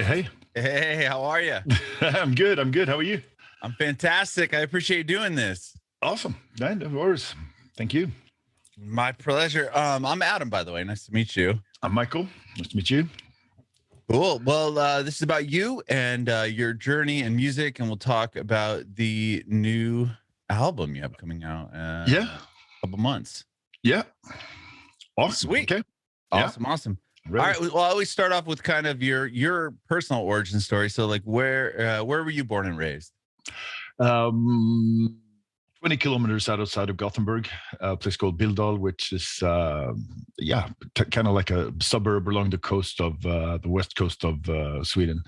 Hey. Hey, how are you? I'm good. How are you? I'm fantastic. I appreciate you doing this. Awesome. Yeah, of course. Thank you. My pleasure. I'm Adam, by the way. Nice to meet you. I'm Michael. Nice to meet you. Cool. Well, this is about you and your journey in music, and we'll talk about the new album you have coming out Yeah. a couple months. Yeah. Awesome. Sweet. Okay. Awesome. All right. Well, I always start off with kind of your personal origin story. So, like, where were you born and raised? 20 kilometers outside of Gothenburg, a place called Bildal, which is, kind of like a suburb along the coast of the west coast of Sweden.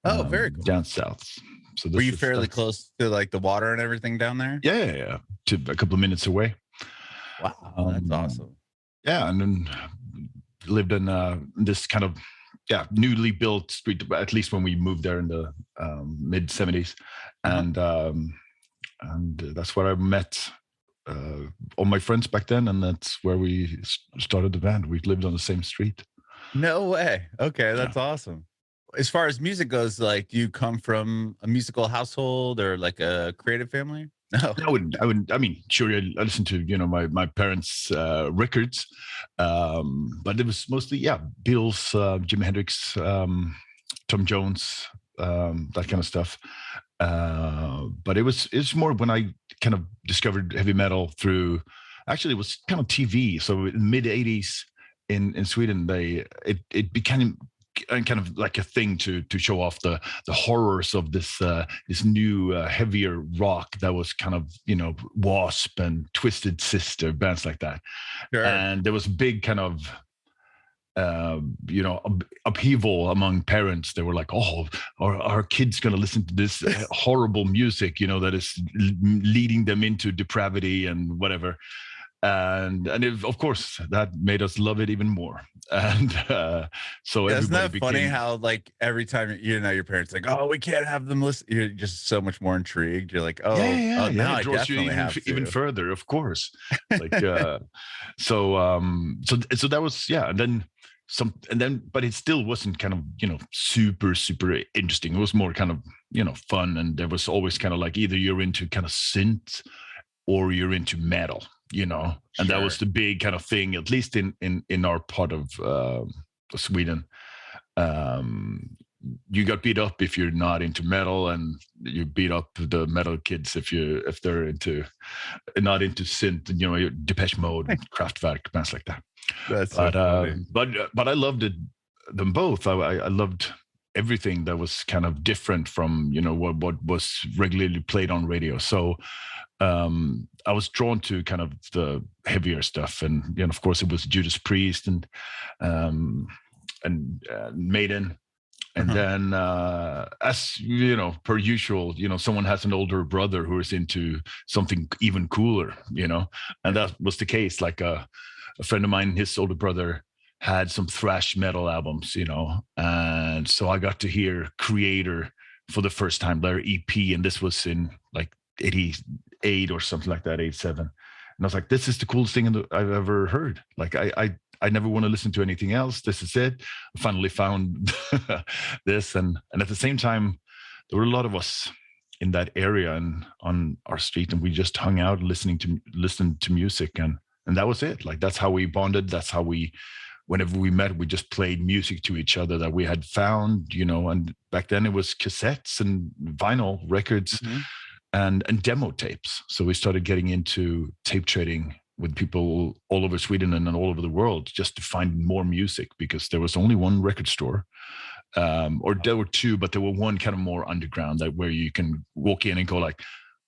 Oh, very cool. Down south. So were you fairly close to like the water and everything down there? Yeah. To a couple of minutes away. Wow, that's awesome. Yeah, and then lived in this kind of newly built street, at least when we moved there in the mid 70s, and that's where I met all my friends back then, and that's where we started the band. We lived on the same street. No way. Okay, that's awesome. As far as music goes, like, do you come from a musical household or like a creative family? No, I wouldn't. I mean, sure, I listened to my parents' records, but it was mostly Beatles, Jimi Hendrix, Tom Jones, that kind of stuff. But it's more when I kind of discovered heavy metal through. Actually, it was kind of TV. So in the mid '80s in Sweden, it became kind of like a thing to show off the horrors of this new heavier rock that was kind of Wasp and Twisted Sister, bands like that. Sure. And there was a big kind of upheaval among parents. They were like, oh, our kids gonna listen to this horrible music that is leading them into depravity and whatever. And of course that made us love it even more. And so isn't that funny how like every time your parents like, oh, we can't have them listen, you're just so much more intrigued. You're like, now I definitely have to. Even further, of course. Like so that was and then but it still wasn't kind of super interesting. It was more kind of fun, and there was always kind of like either you're into kind of synth or you're into metal. And sure. That was the big kind of thing, at least in our part of Sweden. You got beat up if you're not into metal, and you beat up the metal kids if they're not into synth, Depeche Mode, Kraftwerk, bands like that. That's so funny. But I loved them both. I loved everything that was kind of different from what was regularly played on radio. So I was drawn to kind of the heavier stuff, and of course it was Judas Priest and Maiden, and then as per usual, someone has an older brother who is into something even cooler, and that was the case. Like a friend of mine, his older brother had some thrash metal albums, and so I got to hear Creator for the first time, their EP, and this was in like 88 or something like that, 87. And I was like, this is the coolest thing I've ever heard. Like, I never want to listen to anything else. This is it. I finally found this. And at the same time, there were a lot of us in that area and on our street, and we just hung out listening to music. And that was it. Like, that's how we bonded. That's how whenever we met, we just played music to each other that we had found, and back then it was cassettes and vinyl records. Mm-hmm. And demo tapes. So we started getting into tape trading with people all over Sweden and all over the world, just to find more music, because there was only one record store, or there were two, but there were one kind of more underground, that where you can walk in and go like,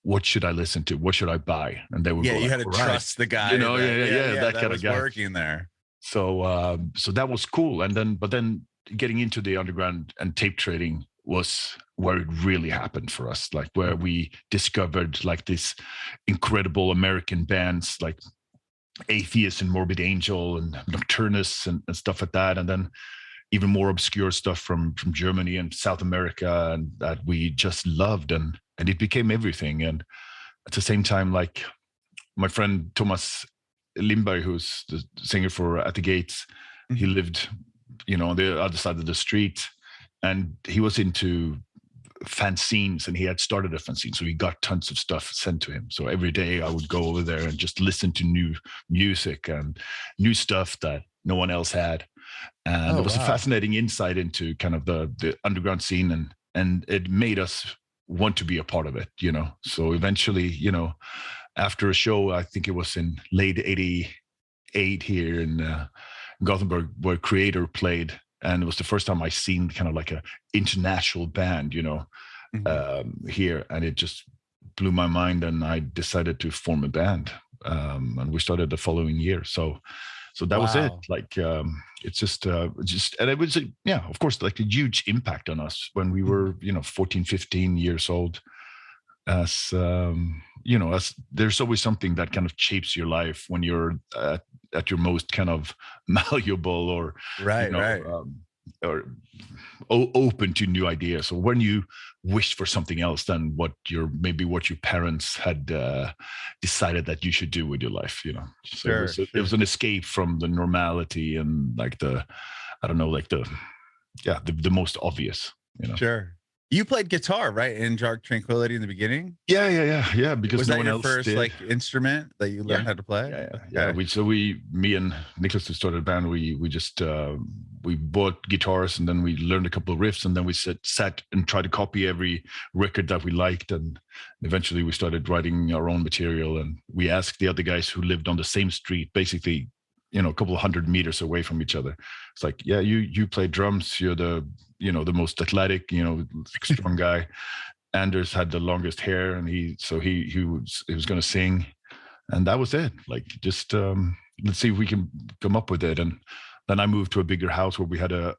what should I listen to? What should I buy? And they would go, you had to trust the guy. That kind of guy working there. So that was cool. But then getting into the underground and tape trading was where it really happened for us, like where we discovered like this incredible American bands like Atheist and Morbid Angel and Nocturnus and stuff like that, and then even more obscure stuff from Germany and South America, and that we just loved, and it became everything. And at the same time, like my friend Thomas Lindberg, who's the singer for At the Gates, he lived, on the other side of the street, and he was into fanzines, and he had started a fanzine, so he got tons of stuff sent to him. So every day I would go over there and just listen to new music and new stuff that no one else had. And it was a fascinating insight into kind of the underground scene, and it made us want to be a part of it, you know. So eventually, you know, after a show, I think it was in late '88 here in Gothenburg, where Creator played, and it was the first time I seen kind of like a international band, you know, here, and it just blew my mind, and I decided to form a band, and we started the following year. So that was it. Like, it's just, and it was, yeah, of course, like a huge impact on us when we were, you know, 14, 15 years old. As you know, as there's always something that kind of shapes your life when you're at your most kind of malleable, or or open to new ideas, or when you wish for something else than what your parents had decided that you should do with your life, you know. So it was an escape from the normality and like the most obvious, you know. Sure. You played guitar, right, in Dark Tranquility in the beginning? Yeah. Because was no that one your else first did. like instrument that you learned how to play? Yeah. Me and Nicholas, who started a band, we just we bought guitars, and then we learned a couple of riffs, and then we sat and tried to copy every record that we liked, and eventually we started writing our own material. And we asked the other guys who lived on the same street, basically, you know, a couple of 100 meters away from each other. It's like, yeah, you play drums, you're the most athletic, you know, strong guy. Anders had the longest hair, and he was going to sing, and that was it. Like, just let's see if we can come up with it. And then I moved to a bigger house where we had a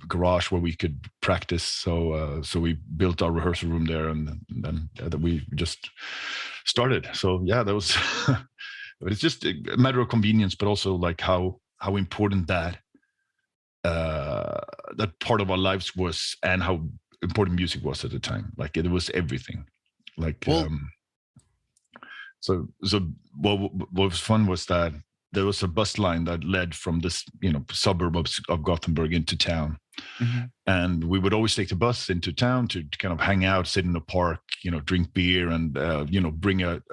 garage where we could practice. So we built our rehearsal room there, and then we just started. So yeah, that was. It's just a matter of convenience, but also like how important that part of our lives was, and how important music was at the time. Like, it was everything. Like, so what was fun was that there was a bus line that led from this, you know, suburb of Gothenburg into town. And we would always take the bus into town to kind of hang out, sit in the park, you know, drink beer, and you know, bring a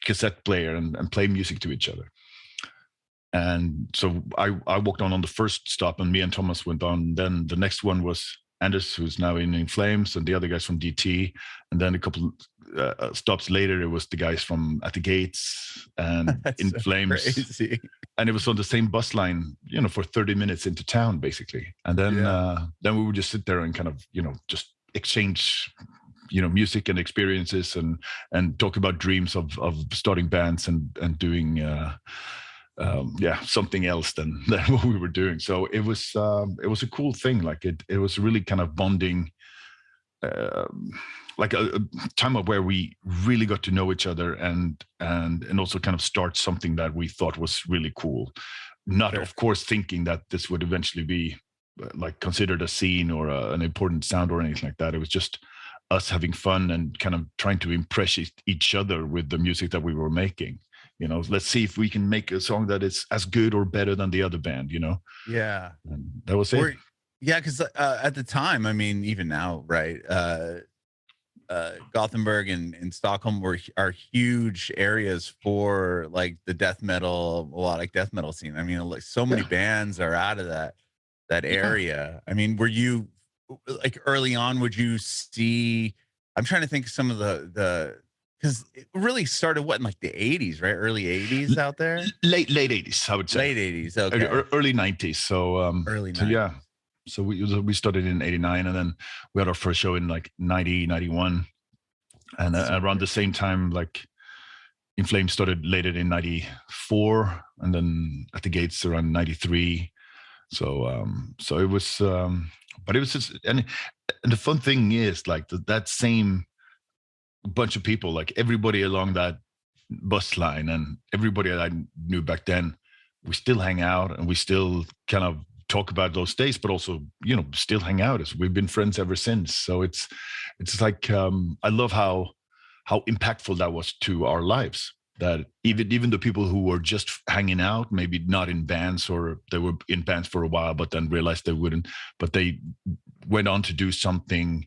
cassette player and play music to each other. And so I walked on the first stop, and me and Thomas went on. Then the next one was Anders, who's now in Flames, and the other guys from DT. And then a couple stops later, it was the guys from At the Gates and in Flames. Crazy. And it was on the same bus line, you know, for 30 minutes into town, basically. And then we would just sit there and kind of, you know, just exchange, you know, music and experiences, and talk about dreams of starting bands and doing something else than what we were doing. So it was a cool thing. Like, it was really kind of bonding, like a time of where we really got to know each other, and also kind of start something that we thought was really cool. Not, of course, thinking that this would eventually be like considered a scene or an important sound or anything like that. It was just us having fun and kind of trying to impress each other with the music that we were making. You know, let's see if we can make a song that is as good or better than the other band, you know? Yeah. And that was it. Yeah, because at the time, I mean, even now, right? Gothenburg and Stockholm are huge areas for like the death metal, melodic death metal scene. I mean, like, so many bands are out of that area. I mean, were you like early on? Would you see? I'm trying to think of some of the because it really started in like the 80s, right? Early 80s out there. Late 80s, I would say. Late 80s, okay. Early 90s. So early 90s. So yeah. So we started in 89, and then we had our first show in like 90, 91. And around the same time, like, In Flames started later in 94, and then At the Gates around 93. So it was, but it was just, and the fun thing is like that same bunch of people, like everybody along that bus line and everybody that I knew back then, we still hang out and we still kind of talk about those days, but also, you know, still hang out. As we've been friends ever since. So it's like, I love how impactful that was to our lives. That even the people who were just hanging out, maybe not in bands, or they were in bands for a while, but then realized they wouldn't, but they went on to do something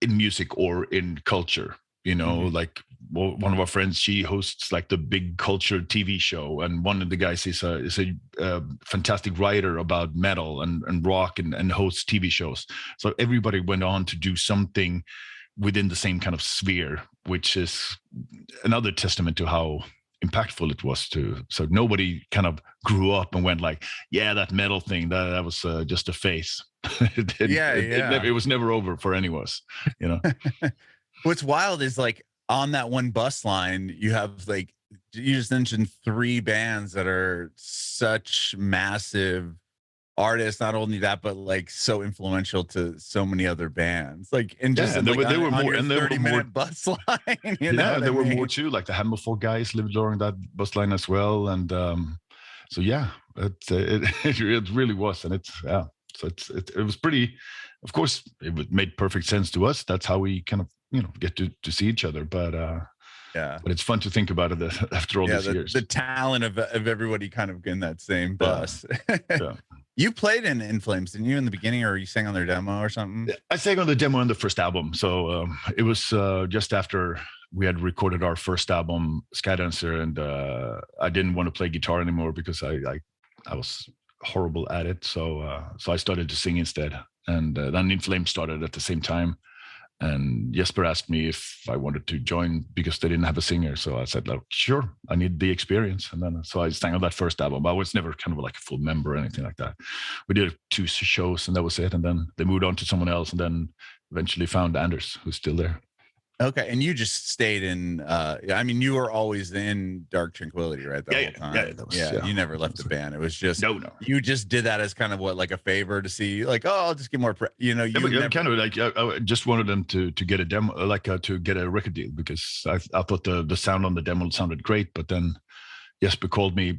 in music or in culture. Like one of our friends, she hosts like the big culture TV show, and one of the guys is a fantastic writer about metal and rock and hosts TV shows. So everybody went on to do something within the same kind of sphere, which is another testament to how impactful it was to. So nobody kind of grew up and went like, yeah, that metal thing, that was just a phase. It was never over for any of us. What's wild is like on that one bus line, you have like, you just mentioned 3 bands that are such massive artists. Not only that, but like so influential to so many other bands. Like, and just there were more, and there were more bus line. There were more too. Like the Hammerfall guys lived along that bus line as well, and so yeah, it really was, and it's So it was pretty. Of course, it made perfect sense to us. That's how we kind of get to see each other. But but it's fun to think about it after all these years. The talent of everybody kind of in that same bus. Yeah. You played in Flames, didn't you, in the beginning, or you sang on their demo or something? I sang on the demo on the first album. So it was just after we had recorded our first album, Skydancer, and I didn't want to play guitar anymore because I was horrible at it. So I started to sing instead. And then In Flames started at the same time. And Jesper asked me if I wanted to join because they didn't have a singer. So I said, like, sure, I need the experience. And then so I sang on that first album. I was never kind of like a full member or anything like that. We did 2 shows and that was it. And then they moved on to someone else, and then eventually found Anders, who's still there. Okay, and you just stayed in. I mean, you were always in Dark Tranquility, right? The whole time. You never left the band. It was just no. You just did that as kind of like a favor to see, like, oh, I'll just get more. You never... kind of like I just wanted them to get a demo, like to get a record deal, because I thought the sound on the demo sounded great. But then Jesper called me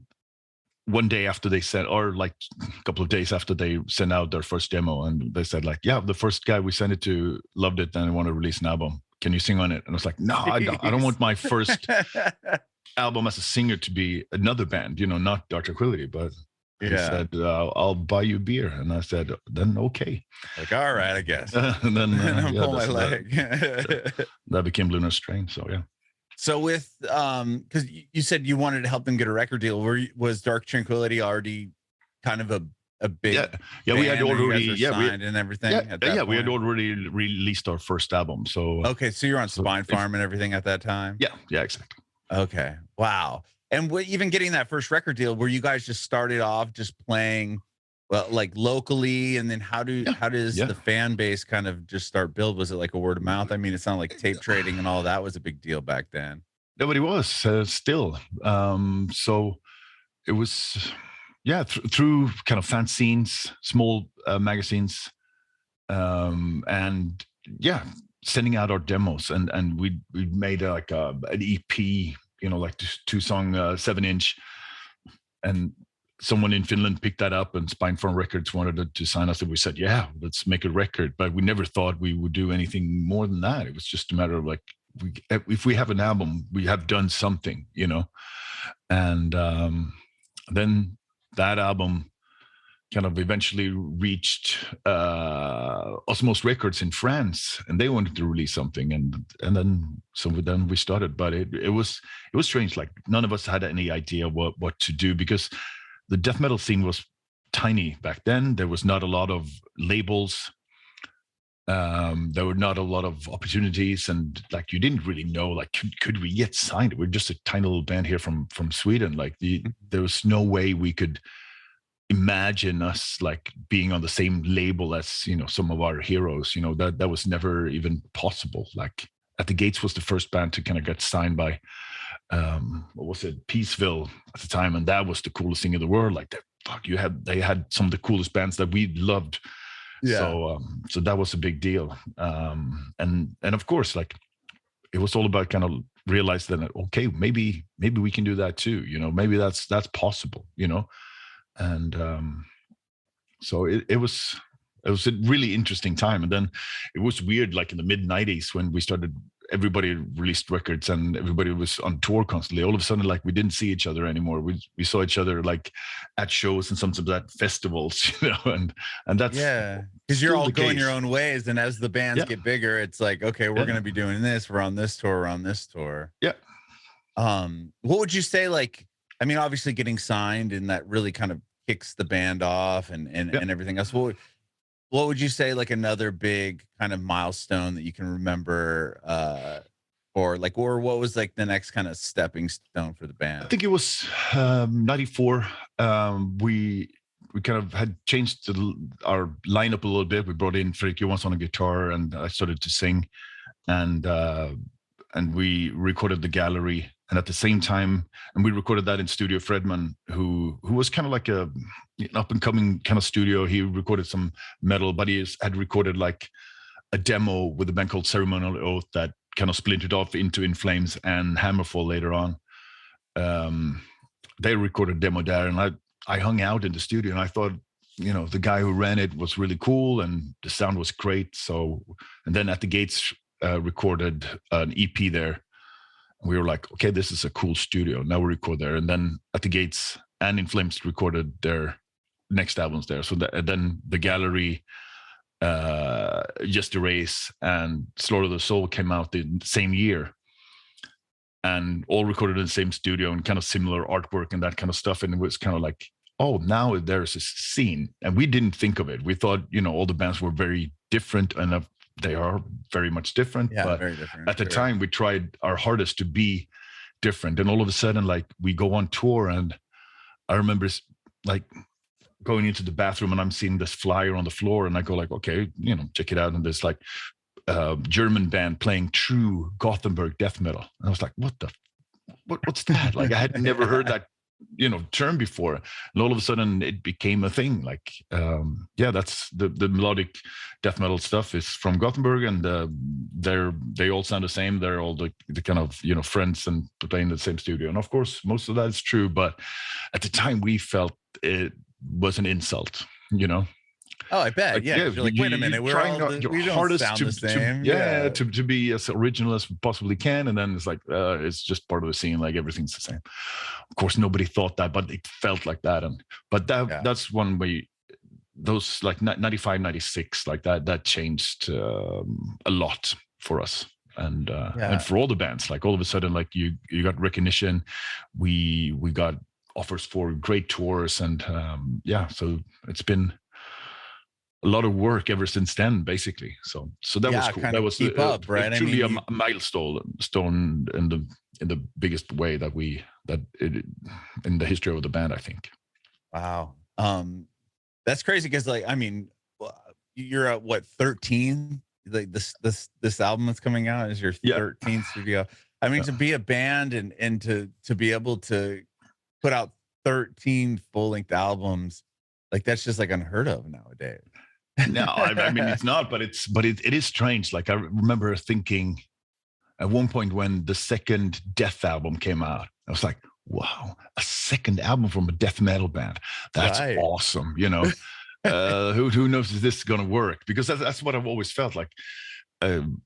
one day after they sent, or like a couple of days after they sent out their first demo, and they said like, yeah, the first guy we sent it to loved it, and I want to release an album. Can you sing on it? And I was like, no, I don't want my first album as a singer to be another band, not Dark Tranquility. But he said, I'll buy you beer. And I said, then okay. Like, all right, I guess. And then pull my leg. That became Lunar Strain. So yeah. So with because you said you wanted to help them get a record deal. Was Dark Tranquility already kind of a big we had already signed and everything we had already released our first album. So so you're on Spine Farm and everything at that time. Yeah, exactly. Okay, wow. And even getting that first record deal, where you guys just started off just playing like locally, and then how does the fan base kind of just start build? Was it like a word of mouth? I mean, it sounded like tape trading and all that was a big deal back then. Nobody was still so it was through kind of fanzines, small magazines, and sending out our demos, and we made like an EP, like 2-song 7-inch, and someone in Finland picked that up, and Spine Farm Records wanted to sign us, and we said, yeah, let's make a record. But we never thought we would do anything more than that. It was just a matter of like, if we have an album, we have done something, and then that album kind of eventually reached Osmose Records in France, and they wanted to release something, and then we started. But it was strange. Like none of us had any idea what to do, because the death metal scene was tiny back then. There was not a lot of labels. There were not a lot of opportunities, and like you didn't really know, like could we get signed? We're just a tiny little band here from Sweden. Like there was no way we could imagine us like being on the same label as some of our heroes. That was never even possible. Like At the Gates was the first band to kind of get signed by what was it, Peaceville at the time, and that was the coolest thing in the world. Like they had some of the coolest bands that we loved. So that was a big deal. And of course, like it was all about kind of realize that, okay, maybe we can do that too. Maybe that's possible, and so it was a really interesting time. And then it was weird, like in the mid-90s when we started everybody released records and everybody was on tour constantly. All of a sudden, like we didn't see each other anymore. We saw each other like at shows and sometimes at festivals, you know, and that's because you're all going your own ways. And as the bands get bigger, it's like, okay, we're going to be doing this. We're on this tour. We're on this tour. Yeah. What would you say? Like, I mean, obviously getting signed and that really kind of kicks the band off and everything else. What would you say, like another big kind of milestone that you can remember, or what was like the next kind of stepping stone for the band? I think it was 94. We kind of had changed our lineup a little bit. We brought in Fredrik Johansson on guitar, and I started to sing, and we recorded The Gallery. And at the same time, and we recorded that in Studio Fredman, who was kind of like an up and coming kind of studio. He recorded some metal, but he had recorded like a demo with a band called Ceremonial Oath that kind of splintered off into In Flames and Hammerfall later on. They recorded a demo there, and I hung out in the studio, and I thought, you know, the guy who ran it was really cool and the sound was great. So, and then At the Gates recorded an EP there. We were like, okay, this is a cool studio. Now we record there. And then At the Gates and In Flames recorded their next albums there. So then The Gallery, Just Erase, and Slaughter the Soul came out the same year. And all recorded in the same studio and kind of similar artwork and that kind of stuff. And it was kind of like, oh, now there's a scene. And we didn't think of it. We thought, you know, all the bands were very different, and they are very much different, but very different, at the time we tried our hardest to be different. And all of a sudden, like, we go on tour, and I remember like going into the bathroom and I'm seeing this flyer on the floor, and I go like, okay, you know, check it out. And there's like a German band playing true Gothenburg death metal. And I was like, what's that? Like, I had never heard that, you know, term before. And all of a sudden it became a thing. Like, that's the melodic death metal stuff is from Gothenburg, and they all sound the same. They're all the kind of, you know, friends and playing in the same studio. And of course most of that is true, but at the time we felt it was an insult, you know. Oh, I bet. Like, you're like, wait a minute, we're all we don't sound the same. To be as original as we possibly can, and then it's like it's just part of the scene, like everything's the same. Of course nobody thought that, but it felt like that. And but that's one way, those like 95, 96, like that changed a lot for us, and for all the bands. Like, all of a sudden, like you got recognition, we got offers for great tours, and so it's been a lot of work ever since then, basically. So that was cool. That was truly a milestone in the biggest way in the history of the band, I think. Wow, that's crazy, because like, I mean, you're at what, 13? Like this album that's coming out is your 13th studio. I mean, to be a band and to be able to put out 13 full-length albums, like, that's just like unheard of nowadays. No, I mean, it's not, but it is strange. Like, I remember thinking at one point when the second Death album came out, I was like, wow, a second album from a death metal band. That's awesome. You know, who knows if this is going to work? Because that's what I've always felt like,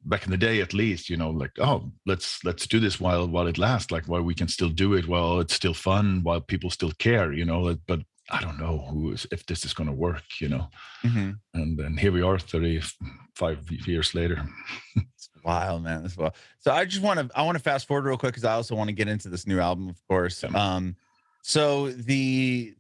back in the day, at least, you know, like, oh, let's do this while it lasts, like, while we can still do it, while it's still fun, while people still care, you know. But I don't know if this is going to work, you know. Mm-hmm. And then here we are 35 years later. It's wild, man. It's wild. So I want to fast forward real quick, because I also want to get into this new album, of course. Yeah. So the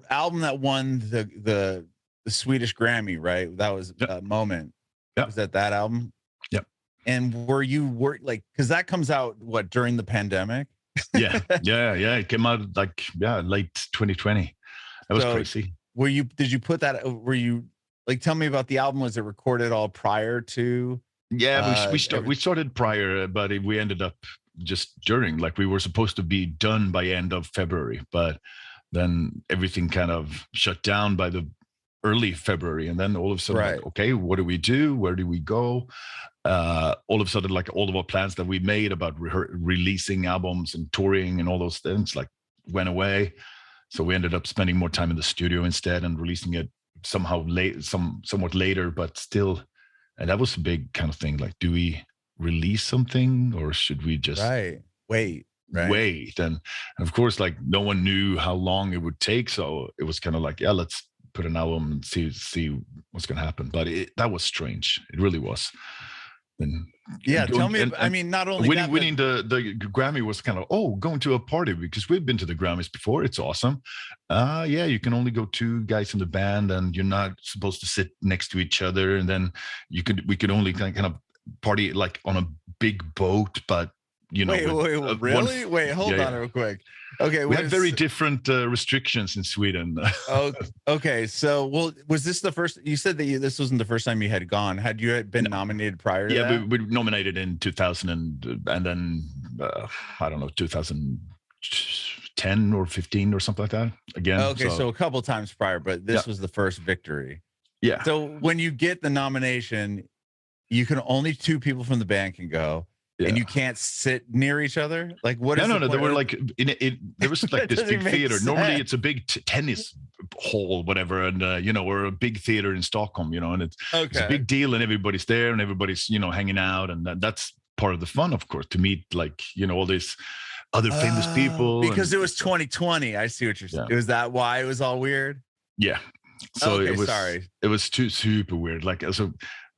album that won the Swedish Grammy, right? That was Moment. Yeah. Was that album? Yep. And were you like, because that comes out during the pandemic? yeah. It came out like late 2020. That was crazy. Did you put that? Were you like? Tell me about the album. Was it recorded all prior to? Yeah, we started prior, but we ended up just during. Like, we were supposed to be done by end of February, but then everything kind of shut down by the early February, and then all of a sudden, like, okay, what do we do? Where do we go? All of a sudden, like, all of our plans that we made about releasing albums and touring and all those things, like, went away. So we ended up spending more time in the studio instead and releasing it somewhat later, but still. And that was a big kind of thing. Like, do we release something, or should we just wait? And of course, like no one knew how long it would take, so it was kind of like, yeah, let's put an album and see what's gonna happen. But that was strange. It really was. And tell me. I mean, not only winning the Grammy was kind of going to a party, because we've been to the Grammys before. It's awesome. Yeah, you can only go 2 guys in the band, and you're not supposed to sit next to each other. And then we could only kind of party like on a big boat, but wait, really? Wait, hold on real quick. Okay, we have very different restrictions in Sweden. Oh, okay. So, well, was this the first? You said that this wasn't the first time you had gone. Had you been nominated prior to that? Yeah, we nominated in 2000 and then I don't know, 2010 or 15 or something like that. Again. Okay, so a couple times prior, but this was the first victory. Yeah. So when you get the nomination, you can only 2 people from the band can go. Yeah. And you can't sit near each other. Like what? No. There were like there was like this big theater. Sense. Normally it's a big tennis hall, whatever, and or a big theater in Stockholm, and it's a big deal, and everybody's there, and everybody's hanging out, and that's part of the fun, of course, to meet like all these other famous people. Because it was 2020. I see what you're saying. Was that why it was all weird? Yeah. So it was. Sorry. It was super weird. Like so.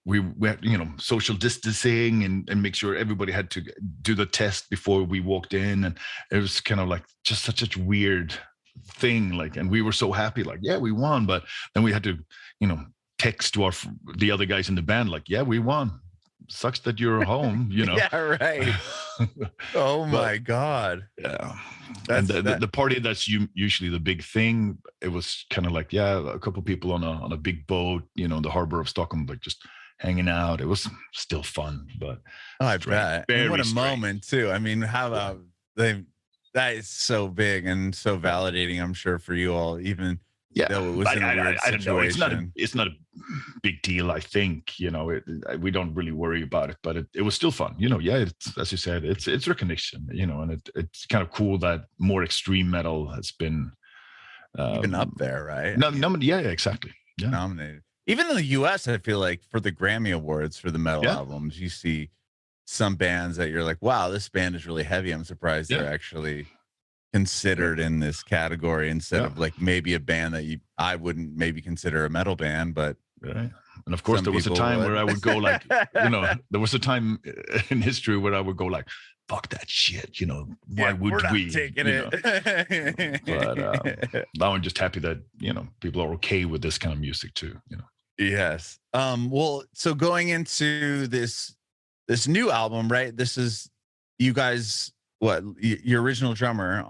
We had, social distancing and make sure everybody had to do the test before we walked in. And it was kind of like just such a weird thing. Like, and we were so happy, like, yeah, we won. But then we had to, text to the other guys in the band, like, yeah, we won. Sucks that you're home, Yeah, right. Oh my God. Yeah. And the party that's usually the big thing. It was kind of like, yeah, a couple of people on a big boat, the harbor of Stockholm, like just hanging out. It was still fun, but I bet. And what a moment too. I mean, how about that is so big and so validating, I'm sure, for you all, even though it was in a weird situation. I don't know. It's not a big deal, I think. We don't really worry about it, but it was still fun. It's, as you said, it's recognition, and it's kind of cool that more extreme metal has been even up there, right? Yeah, exactly. Yeah. Nominated. Even in the US, I feel like for the Grammy Awards for the metal albums, you see some bands that you're like, wow, this band is really heavy. I'm surprised they're actually considered in this category instead of like maybe a band that I wouldn't maybe consider a metal band, but right. And of course there was a time where I would go like, there was a time in history where I would go like, fuck that shit, why would we taking it? But now I'm just happy that people are okay with this kind of music too. Yes. Well, so going into this new album, right? This is you guys. What your original drummer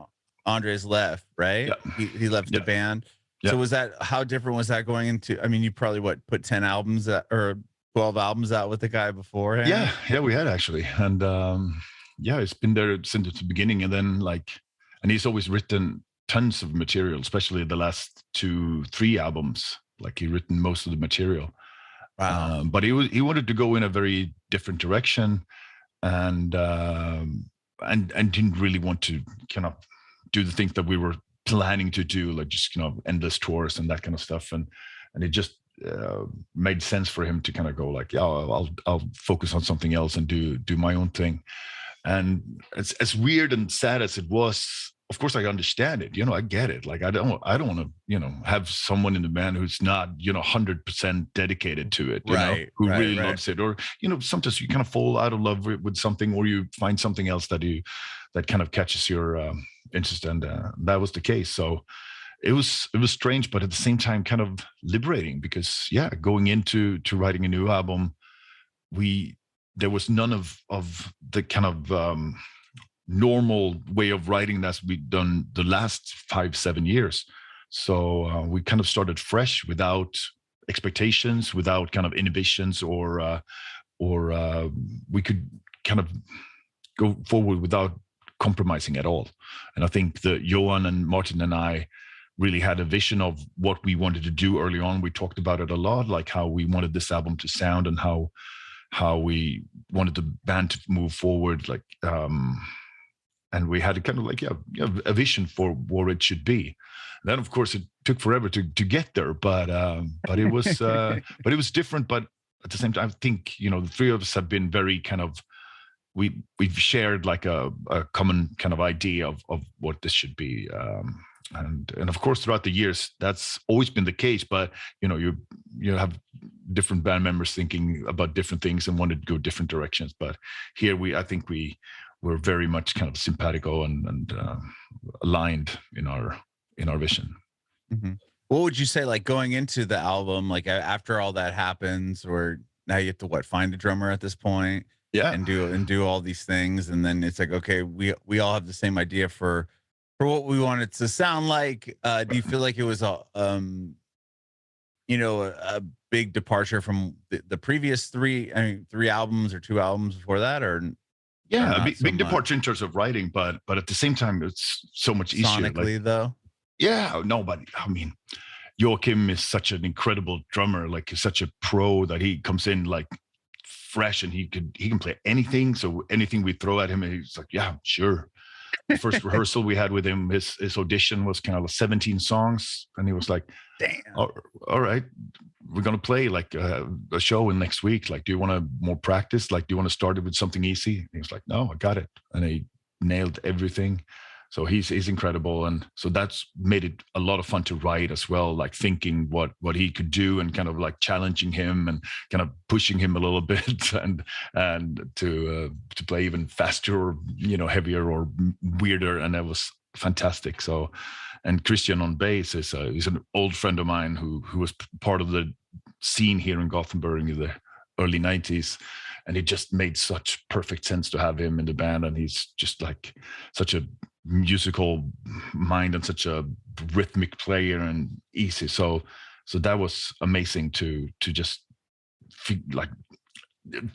Andres left, right? Yeah. He left the band. Yeah. So how different was that going into? I mean, you probably put 10 albums or 12 albums out with the guy beforehand. Yeah, we had actually, and it's been there since the beginning, and then and he's always written tons of material, especially the last 2-3 albums. Like he written most of the material. Wow. But he wanted to go in a very different direction, and didn't really want to kind of do the things that we were planning to do, like just endless tours and that kind of stuff. And it just made sense for him to kind of go like, yeah, I'll focus on something else and do my own thing. And as weird and sad as it was, of course I understand it. I get it. Like I don't want to have someone in the band who's not 100% dedicated to it, who really loves it. Or sometimes you kind of fall out of love with something, or you find something else that kind of catches your interest, and that was the case. So it was strange, but at the same time kind of liberating, because going into writing a new album, there was none of the kind of normal way of writing that we've done the last 5-7 years. So we kind of started fresh, without expectations, without kind of inhibitions, or we could kind of go forward without compromising at all. And I think that Johan and Martin and I really had a vision of what we wanted to do early on. We talked about it a lot, like how we wanted this album to sound and how we wanted the band to move forward, and we had a kind of like a vision for what it should be. And then of course it took forever to get there, but it was different. But at the same time, I think the three of us have been very kind of we've shared like a common kind of idea of what this should be. And of course, throughout the years, that's always been the case. But you have different band members thinking about different things and wanted to go different directions. But here I think we're very much kind of simpatico and aligned in our vision. Mm-hmm. What would you say, like going into the album, like after all that happens, or now you have to find a drummer at this point, and do all these things, and then it's like, okay, we all have the same idea for what we want it to sound like. Do you feel like it was a big departure from the previous three albums or 2 albums before that, or yeah, a big departure in terms of writing, but at the same time, it's so much easier. Sonically, though. Yeah, no, but I mean, Joachim is such an incredible drummer. Like, he's such a pro that he comes in like fresh, and he can play anything. So anything we throw at him, he's like, yeah, sure. The first rehearsal we had with him, his audition was kind of 17 songs, and he was like, damn, all right, we're gonna play like a show in next week. Like, do you want to more practice? Like, do you want to start it with something easy? And he was like, no, I got it, and he nailed everything. So he's incredible, and so that's made it a lot of fun to write as well. Like thinking what he could do, and kind of like challenging him and kind of pushing him a little bit, and to play even faster or heavier or weirder, and that was fantastic. So, and Christian on bass he's an old friend of mine who was part of the scene here in Gothenburg in the early 90s. And it just made such perfect sense to have him in the band. And he's just like such a musical mind and such a rhythmic player and easy. So that was amazing to just like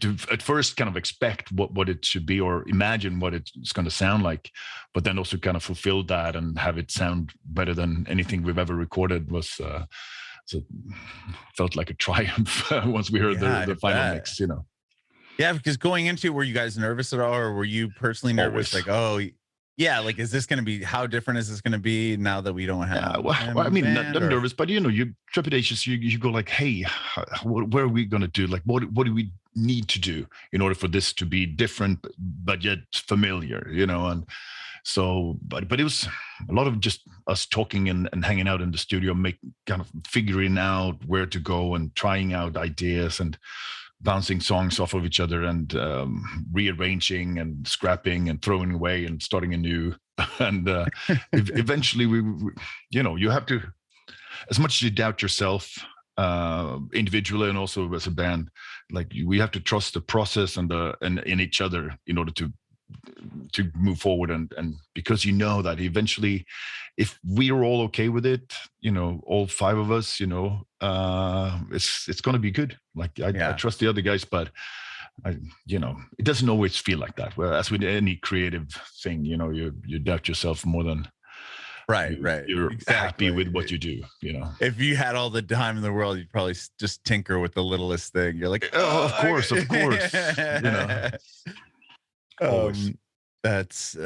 to at first kind of expect what it should be or imagine what it's going to sound like, but then also kind of fulfill that and have it sound better than anything we've ever recorded was so felt like a triumph once we heard the final mix, Yeah, because going into, were you guys nervous at all, or were you personally nervous? Always. Like, oh, yeah, like, is this going to be, how different is this going to be now that we don't have? Yeah, well, I mean, not nervous, but you're trepidatious. You go like, hey, what are we going to do? Like, what do we need to do in order for this to be different, but yet familiar, And so, but it was a lot of just us talking and hanging out in the studio, kind of figuring out where to go and trying out ideas and bouncing songs off of each other and rearranging and scrapping and throwing away and starting anew. And eventually we you have to, as much as you doubt yourself individually and also as a band, like we have to trust the process and in each other in order to move forward. And because that eventually, if we're all okay with it, all 5 of us, it's going to be good. Like I trust the other guys, but it doesn't always feel like that. Well, as with any creative thing, you doubt yourself more than right. You're happy with what you do. If you had all the time in the world, you'd probably just tinker with the littlest thing. You're like, oh, of course. That's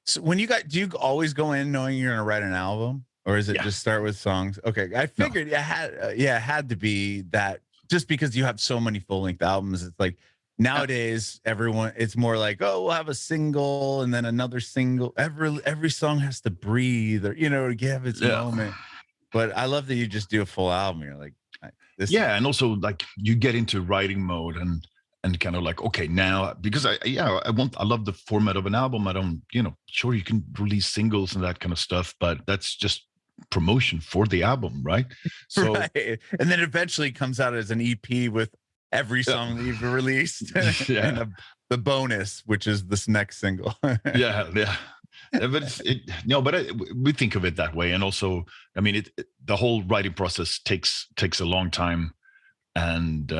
so when do you always go in knowing you're gonna write an album, or is it just start with songs? Okay, I figured it had to be that, just because you have so many full-length albums. It's like nowadays it's more like, oh, we'll have a single and then another single. Every song has to breathe, or to give its moment. But I love that you just do a full album. You're like, this. Yeah, and also like you get into writing mode and kind of like, okay, now, because I love the format of an album. I don't, sure, you can release singles and that kind of stuff, but that's just promotion for the album, right? So, right. And then eventually it comes out as an EP with every song that you've released, and the bonus, which is this next single. yeah. But we think of it that way, and also, I mean, the whole writing process takes a long time. And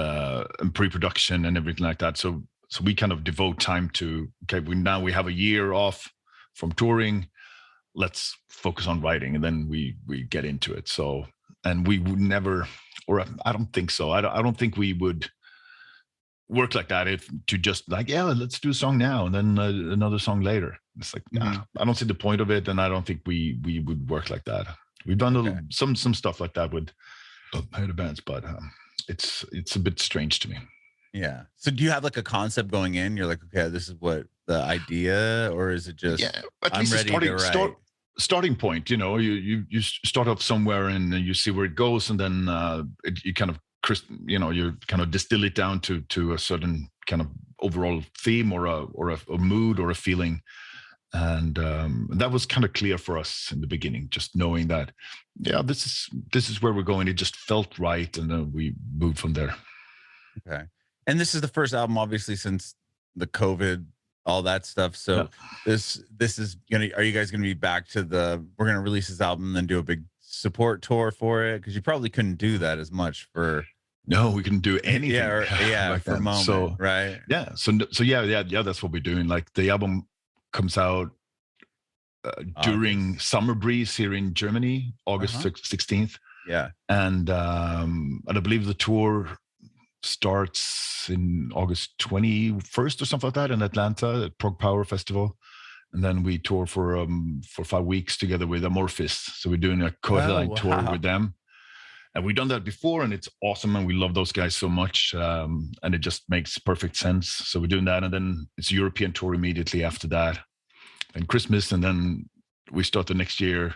pre-production and everything like that. So we kind of devote time to, okay, we have a year off from touring. Let's focus on writing, and then we get into it. So, and we would never, or I don't think so. I don't think we would work like that to just like, let's do a song now and then another song later. It's like, nah, I don't see the point of it, and I don't think we would work like that. We've done some stuff like that with other bands, but it's a bit strange to me. Yeah. So do you have like a concept going in? You're like, okay, this is what the idea, or is it just Yeah, at I'm least a ready to write? starting point. You start off somewhere and you see where it goes, and then you kind of you kind of distill it down to a certain kind of overall theme or a mood or a feeling. And that was kind of clear for us in the beginning, just knowing that, yeah, this is where we're going. It just felt right, and then we moved from there. Okay. And this is the first album, obviously, since the COVID, all that stuff. So this is gonna. Are you guys gonna be back to we're gonna release this album and then do a big support tour for it? Because you probably couldn't do that as much for. No, we couldn't do anything. Yeah, for a moment, so, right? Yeah. So yeah. That's what we're doing. Like the album comes out during Summer Breeze here in Germany, August 16th. Yeah. And I believe the tour starts in August 21st or something like that in Atlanta at Prog Power Festival. And then we tour for 5 weeks together with Amorphis. So we're doing a co-headline tour with them. And we've done that before, and it's awesome. And we love those guys so much. And it just makes perfect sense. So we're doing that. And then it's a European tour immediately after that. And Christmas. And then we start the next year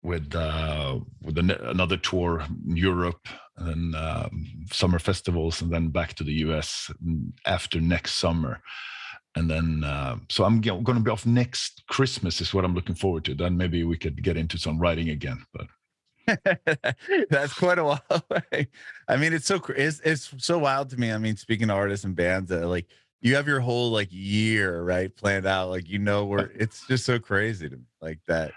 with another tour in Europe, and then summer festivals, and then back to the US after next summer. And then so I'm going to be off next Christmas is what I'm looking forward to. Then maybe we could get into some writing again. But that's quite a while away. I mean, it's so wild to me. I mean, speaking to artists and bands, that like you have your whole like year right planned out, like where it's just so crazy to me, like that.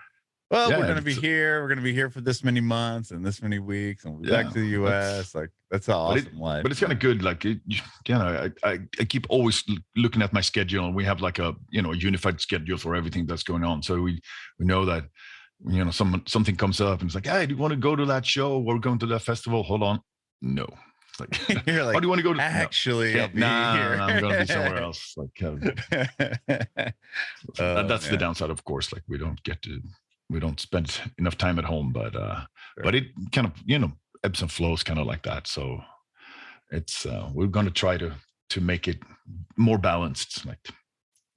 Well, we're going to be here. We're going to be here for this many months and this many weeks, and we'll be back to the U.S. Like that's an awesome life. But it's kind of good. Like I keep always looking at my schedule, and we have like a unified schedule for everything that's going on. So we know that something comes up, and it's like, hey, do you want to go to that show? We're going to that festival. Hold on, no. It's like, you're like, oh, do you want to go to? Actually, I'll be here. I'm going to be somewhere else. Like that's the downside, of course. Like we don't spend enough time at home, but it kind of ebbs and flows kind of like that. So it's we're going to try to make it more balanced. Like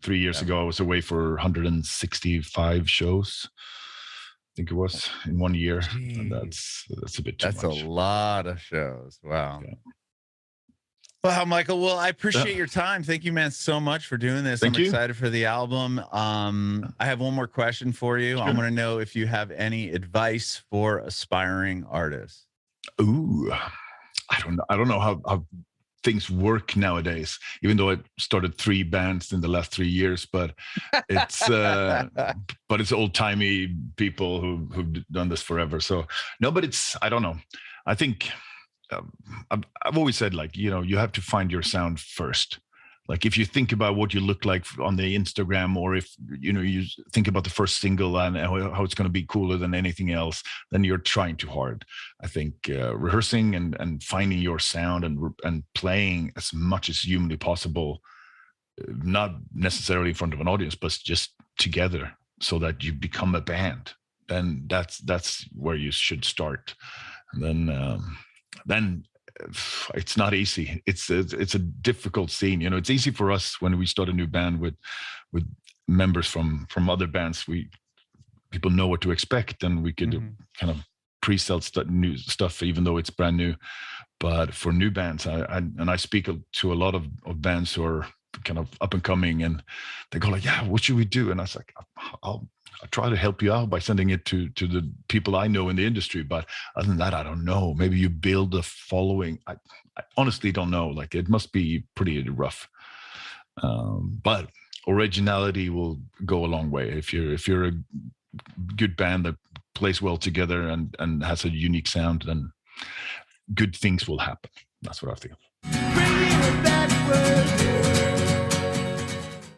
3 years ago, I was away for 165 shows, I think it was, in 1 year. And that's a bit too much. That's a lot of shows. Wow. Yeah. Well, Mikael, I appreciate your time. Thank you, man, so much for doing this. I'm excited for the album. I have one more question for you. Sure. I want to know if you have any advice for aspiring artists. Ooh, I don't know how things work nowadays, even though I started 3 bands in the last 3 years, but it's old-timey people who've done this forever. So no, but I don't know. I think I've always said, like, you have to find your sound first. Like if you think about what you look like on the Instagram, or if you think about the first single and how it's going to be cooler than anything else, then you're trying too hard. I think rehearsing and finding your sound and playing as much as humanly possible, not necessarily in front of an audience, but just together, so that you become a band. Then that's where you should start. And then it's not easy. It's a difficult scene. It's easy for us when we start a new band with members from other bands. People know what to expect, and we could kind of pre-sell new stuff, even though it's brand new. But for new bands, I speak to a lot of bands who are kind of up and coming, and they go like, yeah, what should we do? And I was like, I'll try to help you out by sending it to the people I know in the industry. But other than that, I don't know. Maybe you build a following. I honestly don't know. Like it must be pretty rough. But originality will go a long way. If you're a good band that plays well together and has a unique sound, then good things will happen. That's what I feel.